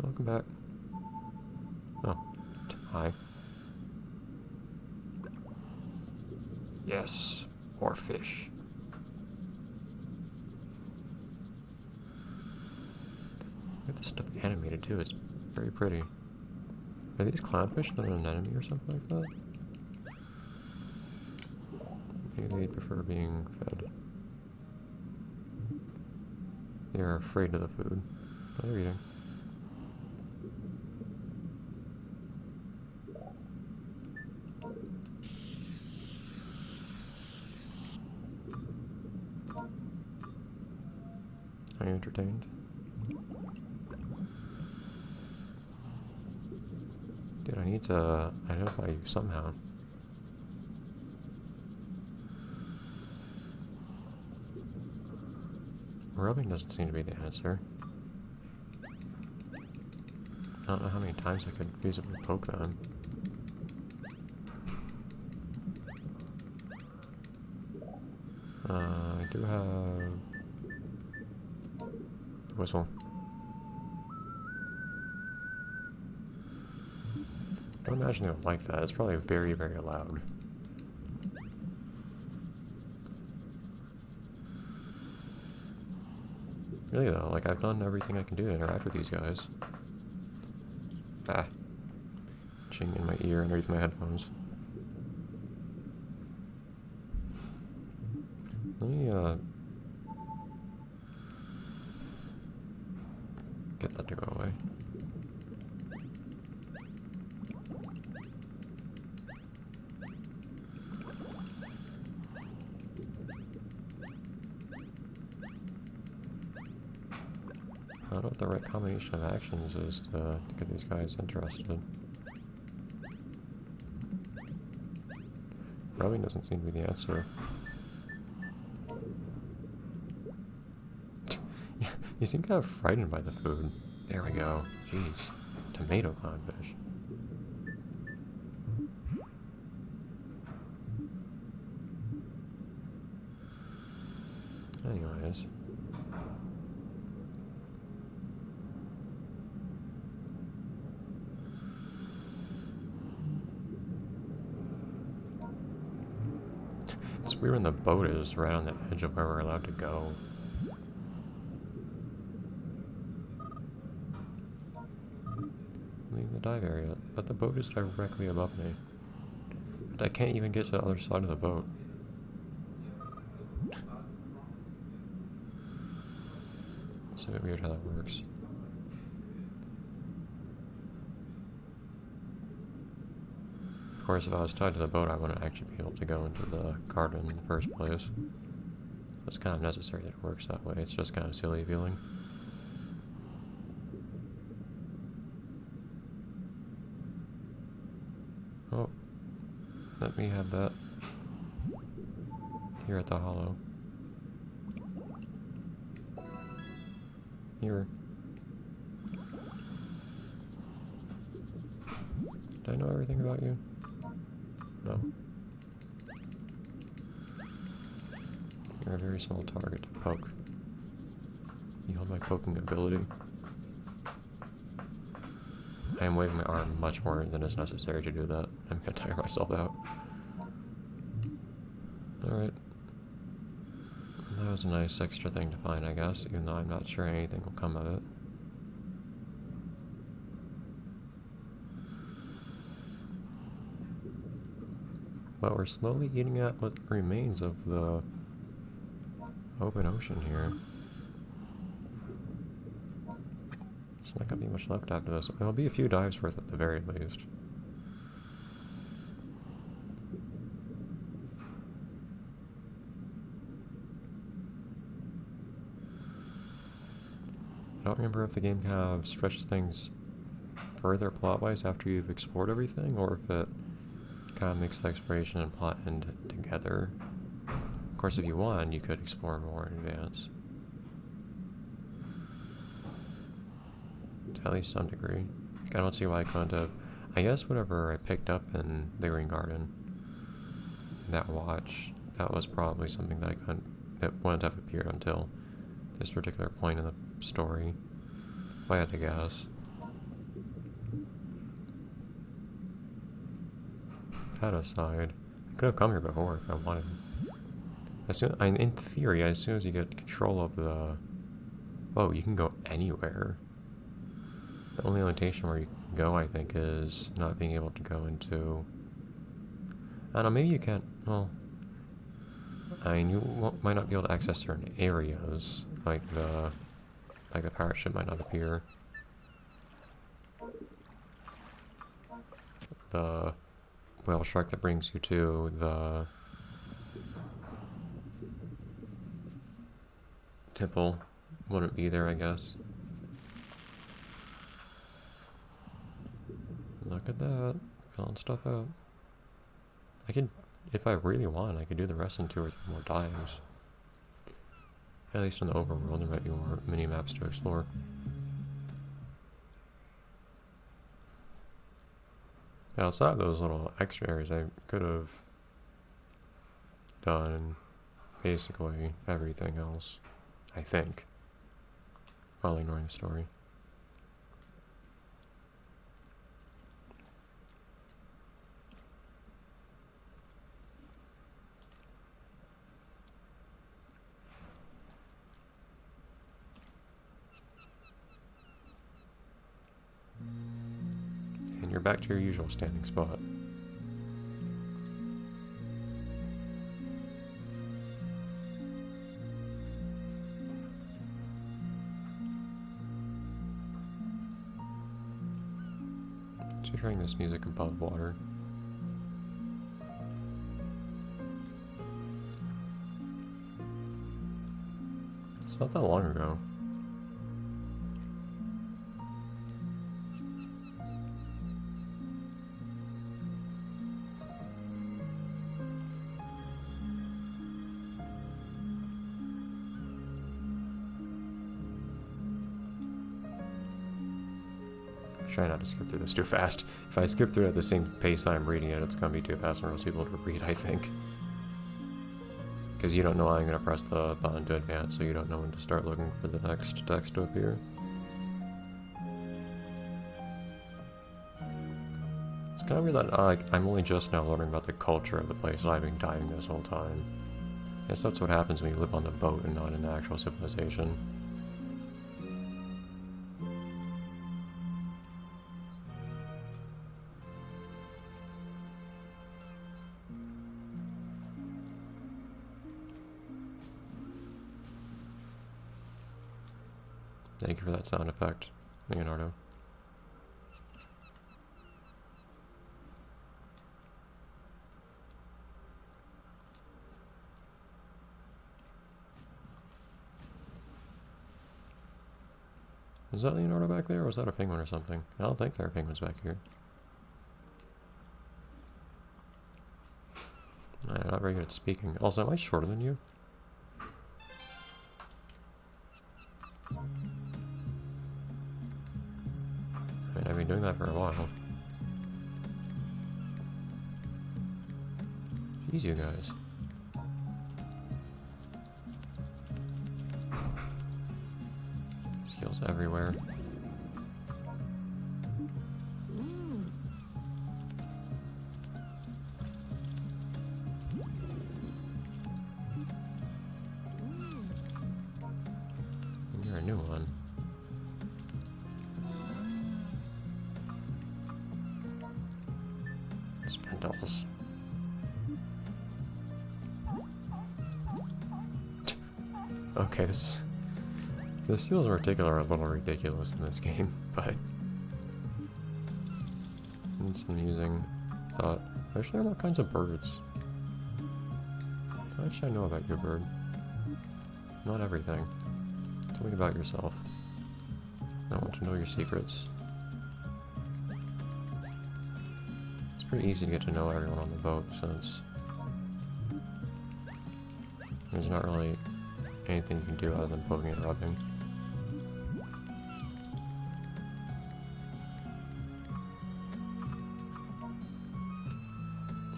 Welcome back. Oh, hi. Yes, more fish. Look at this stuff animated too. It's very pretty. Are these clownfish that are an enemy or something like that? Maybe they'd prefer being fed. They're afraid of the food. Oh, they're eating. Are you entertained? Dude, I need to identify you somehow. Rubbing doesn't seem to be the answer. I don't know how many times I could feasibly poke them. I do have the whistle. I don't imagine they would like that. It's probably very, very loud. Really though, like I've done everything I can do to interact with these guys. Ah. Ching in my ear underneath my headphones. Let me, get that to go away. I don't know what the right combination of actions is to get these guys interested. Rubbing doesn't seem to be the answer. You seem kind of frightened by the food. There we go. Jeez. Tomato clownfish. Anyways. It's weird when the boat is right on the edge of where we're allowed to go. Leave the dive area, but the boat is directly above me. But I can't even get to the other side of the boat. It's a bit weird how that works. Of course, if I was tied to the boat, I wouldn't actually be able to go into the garden in the first place. It's kind of necessary that it works that way. It's just kind of silly feeling. Oh, let me have that here at the hollow. Here. Did I know everything about you? No. You're a very small target to poke. Beyond my poking ability. I am waving my arm much more than is necessary to do that. I'm gonna tire myself out. Alright. That was a nice extra thing to find, I guess, even though I'm not sure anything will come of it. But we're slowly eating at what remains of the open ocean here. There's not gonna be much left after this. There'll be a few dives worth at the very least. I don't remember if the game kind of stretches things further plot-wise after you've explored everything, or if it kind of makes the exploration and plot end together. Of course, if you want, you could explore more in advance. To at least some degree. I don't see why I couldn't have... I guess whatever I picked up in the Green Garden, that watch, that was probably something that I couldn't... that wouldn't have appeared until this particular point in the story, if I had to guess. had a side. I could have come here before if I wanted. In theory, as soon as you get control of the... Oh, you can go anywhere. The only limitation where you can go, I think, is not being able to go into... I don't know, maybe you can't... Well... I mean, might not be able to access certain areas, like the pirate ship might not appear. The whale shark that brings you to the temple wouldn't be there, I guess. Look at that, filling stuff out. I could, if I really want, I could do the rest in 2 or 3 more dives. At least in the overworld, there might be more mini-maps to explore. Outside those little extra areas, I could have done basically everything else, I think, while ignoring the story. And you're back to your usual standing spot. Just hearing this music above water. It's not that long ago. Try not to skip through this too fast. If I skip through it at the same pace that I'm reading it, it's gonna be too fast for most people to read, I think. Because you don't know I'm gonna press the button to advance, so you don't know when to start looking for the next text to appear. It's kind of weird that I'm only just now learning about the culture of the place. I've been diving this whole time. I guess that's what happens when you live on the boat and not in the actual civilization. Thank you for that sound effect, Leonardo. Is that Leonardo back there, or was that a penguin or something? I don't think there are penguins back here. I'm not very good at speaking. Also, am I shorter than you? I mean, I've been doing that for a while. Jeez, you guys. Skills everywhere. You're a new one. Spindles. Okay, the seals in particular are a little ridiculous in this game, but it's amusing thought. Actually, there are all kinds of birds. How much should I know about your bird? Not everything. Tell me about yourself. I want to know your secrets. It's pretty easy to get to know everyone on the boat since there's not really anything you can do other than poking and rubbing.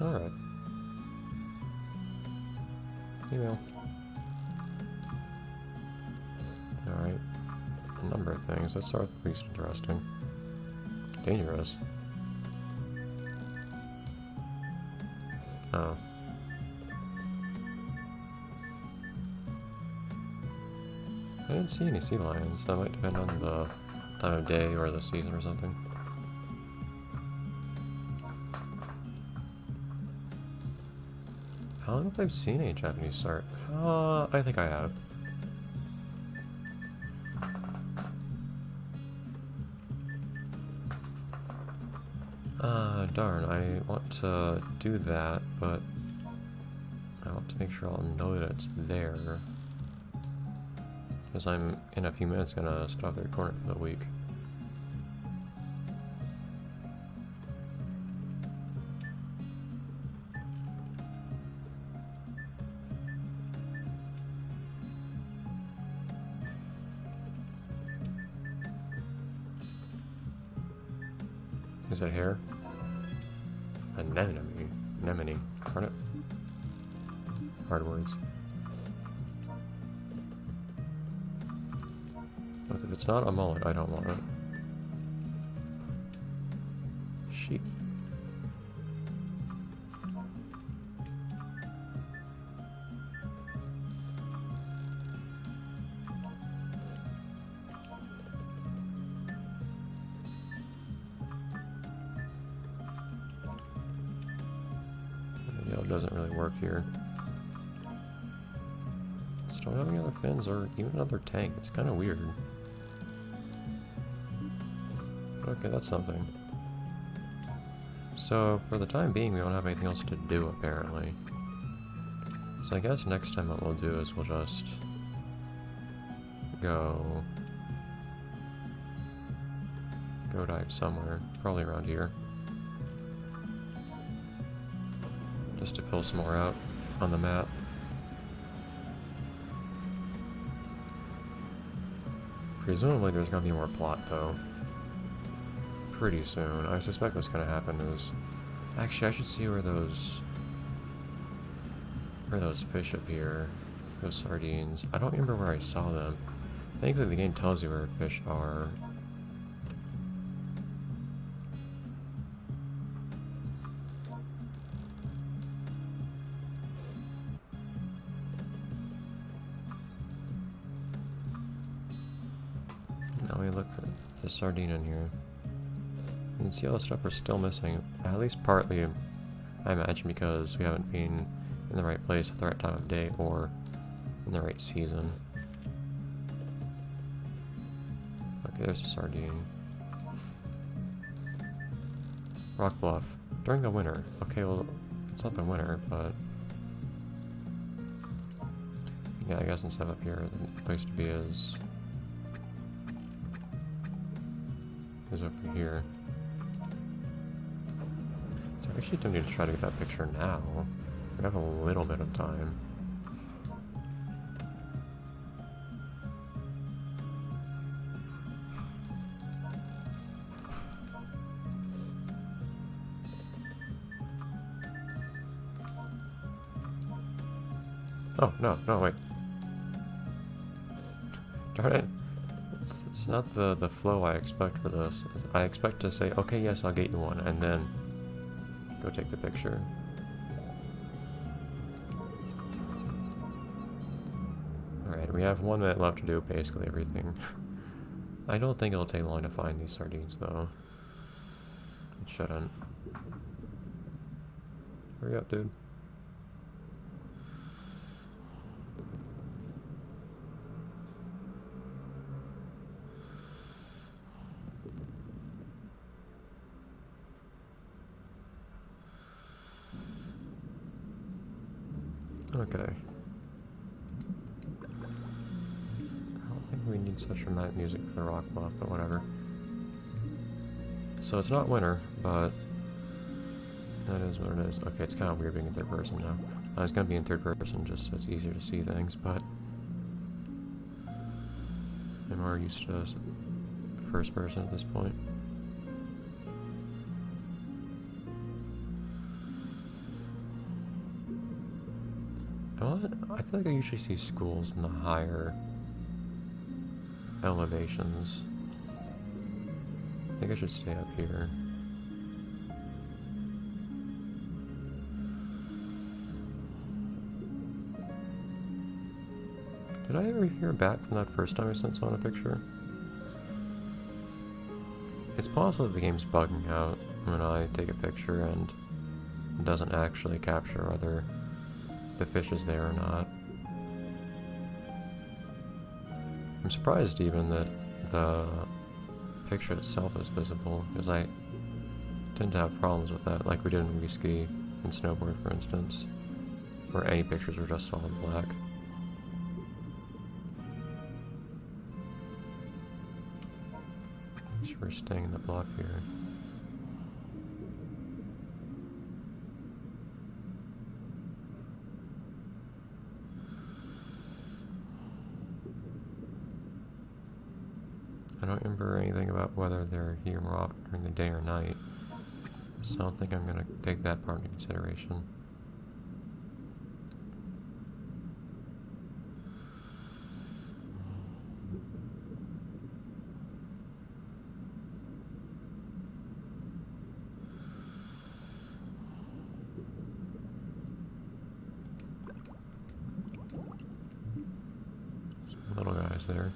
Alright. Email. Alright. A number of things. Let's start with the least interesting. Dangerous. Oh. I didn't see any sea lions. That might depend on the time of day or the season or something. I don't know if I've seen any Japanese shark. I think I have. Darn, I want to do that, but I want to make sure I'll know that it's there. Because I'm, in a few minutes, gonna stop the recording for the week. Is that hair? Anemone. Anemone. Darn it. Hard words. Look, if it's not a mullet, I don't want it. Sheep. It doesn't really work here. Just don't have any other fins or even another tank. It's kind of weird. Okay, that's something. So, for the time being, we don't have anything else to do, apparently. So I guess next time what we'll do is we'll just go dive somewhere, probably around here. Just to fill some more out on the map. Presumably there's gonna be more plot though. Pretty soon. I suspect what's gonna happen is... Actually, I should see where those fish appear. Those sardines. I don't remember where I saw them. Thankfully the game tells you where fish are. Now we look for the sardine in here. You can see all the stuff we're still missing. At least partly, I imagine, because we haven't been in the right place at the right time of day or in the right season. Okay, there's a sardine. Rock Bluff. During the winter. Okay, well, it's not the winter, but... Yeah, I guess instead of up here, the place to be is over here. So I actually don't need to try to get that picture now. We have a little bit of time. Oh, no, wait. Darn it. It's not the flow I expect for this. I expect to say, okay, yes, I'll get you one, and then go take the picture. Alright, we have 1 minute left to do basically everything. I don't think it'll take long to find these sardines, though. It shouldn't. Hurry up, dude. Okay. I don't think we need such dramatic music for the Rock Bluff, but whatever. So it's not winter, but that is what it is. Okay, it's kind of weird being in third person now. I was going to be in third person just so it's easier to see things, but I'm more used to first person at this point. I feel like I usually see schools in the higher elevations. I think I should stay up here. Did I ever hear back from that first time I sent someone a picture? It's possible the game's bugging out when I take a picture and it doesn't actually capture whether the fish is there or not. I'm surprised even that the picture itself is visible, because I tend to have problems with that, like we did in Wii Ski and Snowboard, for instance, where any pictures were just solid black. So we're staying in the bluff here. I don't remember anything about whether they're here more often during the day or night, so I don't think I'm going to take that part into consideration. Some little guys there.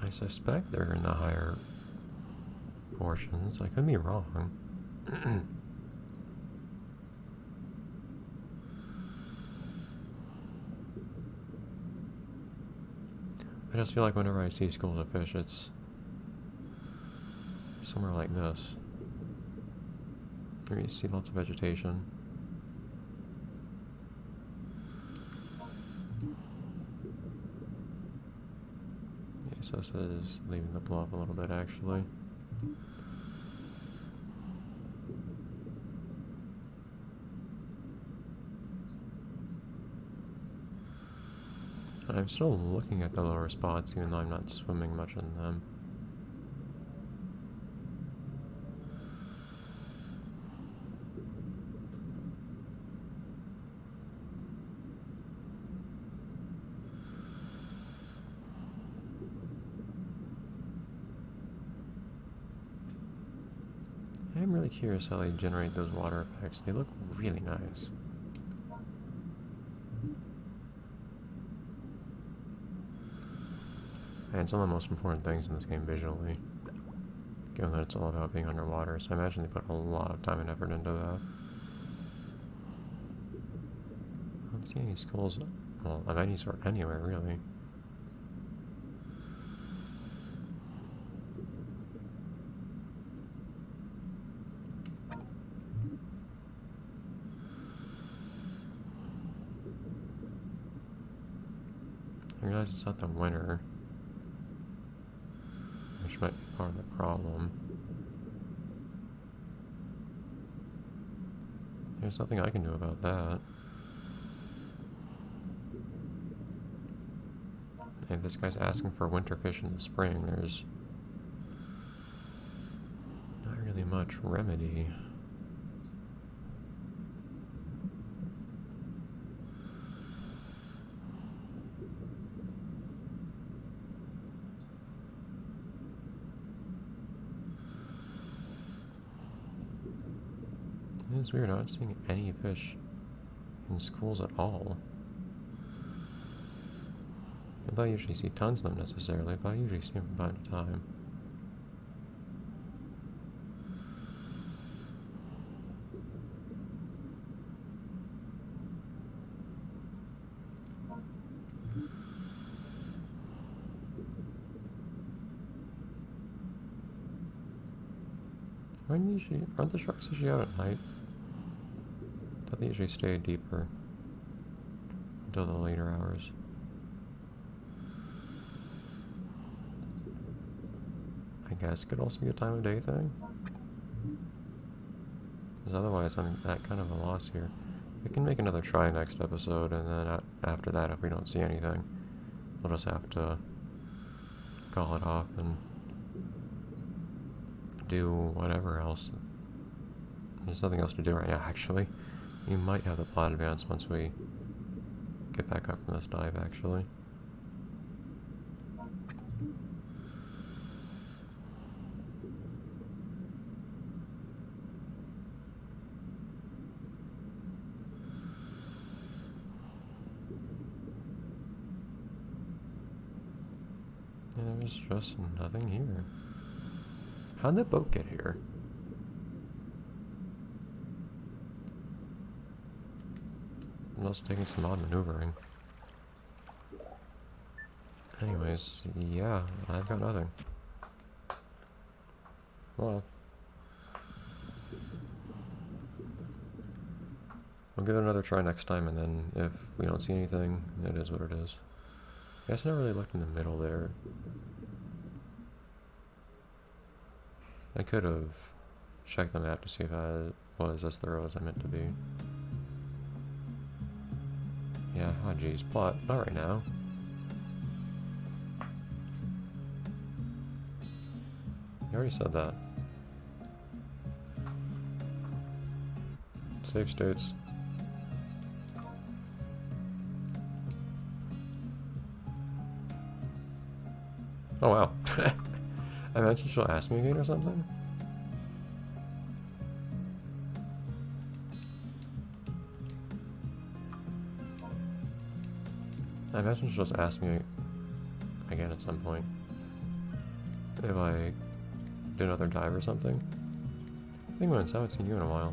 I suspect they're in the higher portions. I could be wrong. I just feel like whenever I see schools of fish, it's somewhere like this, where you see lots of vegetation. So this is leaving the bluff a little bit, actually. I'm still looking at the lower spots, even though I'm not swimming much in them. I'm really curious how they generate those water effects. They look really nice. And it's one of the most important things in this game visually, given that it's all about being underwater, so I imagine they put a lot of time and effort into that. I don't see any schools, well, of any sort anywhere, really. I realize it's not the winter, which might be part of the problem. There's nothing I can do about that. If this guy's asking for winter fish in the spring, there's not really much remedy. It's weird, I'm not seeing any fish in schools at all. I don't usually see tons of them necessarily, but I usually see them from time to time. Aren't the sharks usually out at night? I thought they usually stay deeper until the later hours. I guess it could also be a time of day thing. Because otherwise I'm at kind of a loss here. We can make another try next episode, and then after that, if we don't see anything, we'll just have to call it off and do whatever else. There's nothing else to do right now, actually. We might have the plot advance once we get back up from this dive, actually. there's just nothing here. How'd that boat get here? Unless taking some odd maneuvering. Anyways, yeah, I've got nothing. Well, we'll give it another try next time, and then if we don't see anything, it is what it is. I guess I never really looked in the middle there. I could have checked the map to see if I was as thorough as I meant to be. Yeah, oh geez, plot, not right now. You already said that. Save states. Oh wow. I mentioned she'll ask me again or something? I imagine she'll just ask me again at some point. If I do another dive or something. Penguins, I haven't seen you in a while.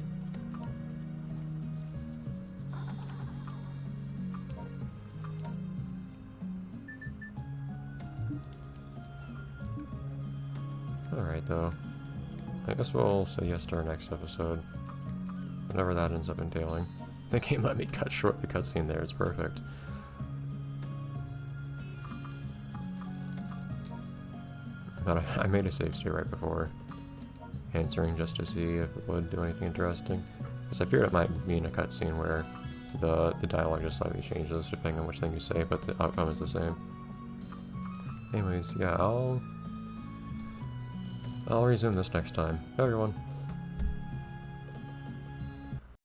Alright though. I guess we'll say yes to our next episode. Whatever that ends up entailing. The game let me cut short the cutscene there, it's perfect. But I made a save state right before answering just to see if it would do anything interesting. Because I feared it might be in a cutscene where the dialogue just slightly changes depending on which thing you say, but the outcome is the same. Anyways, yeah, I'll resume this next time. Bye everyone.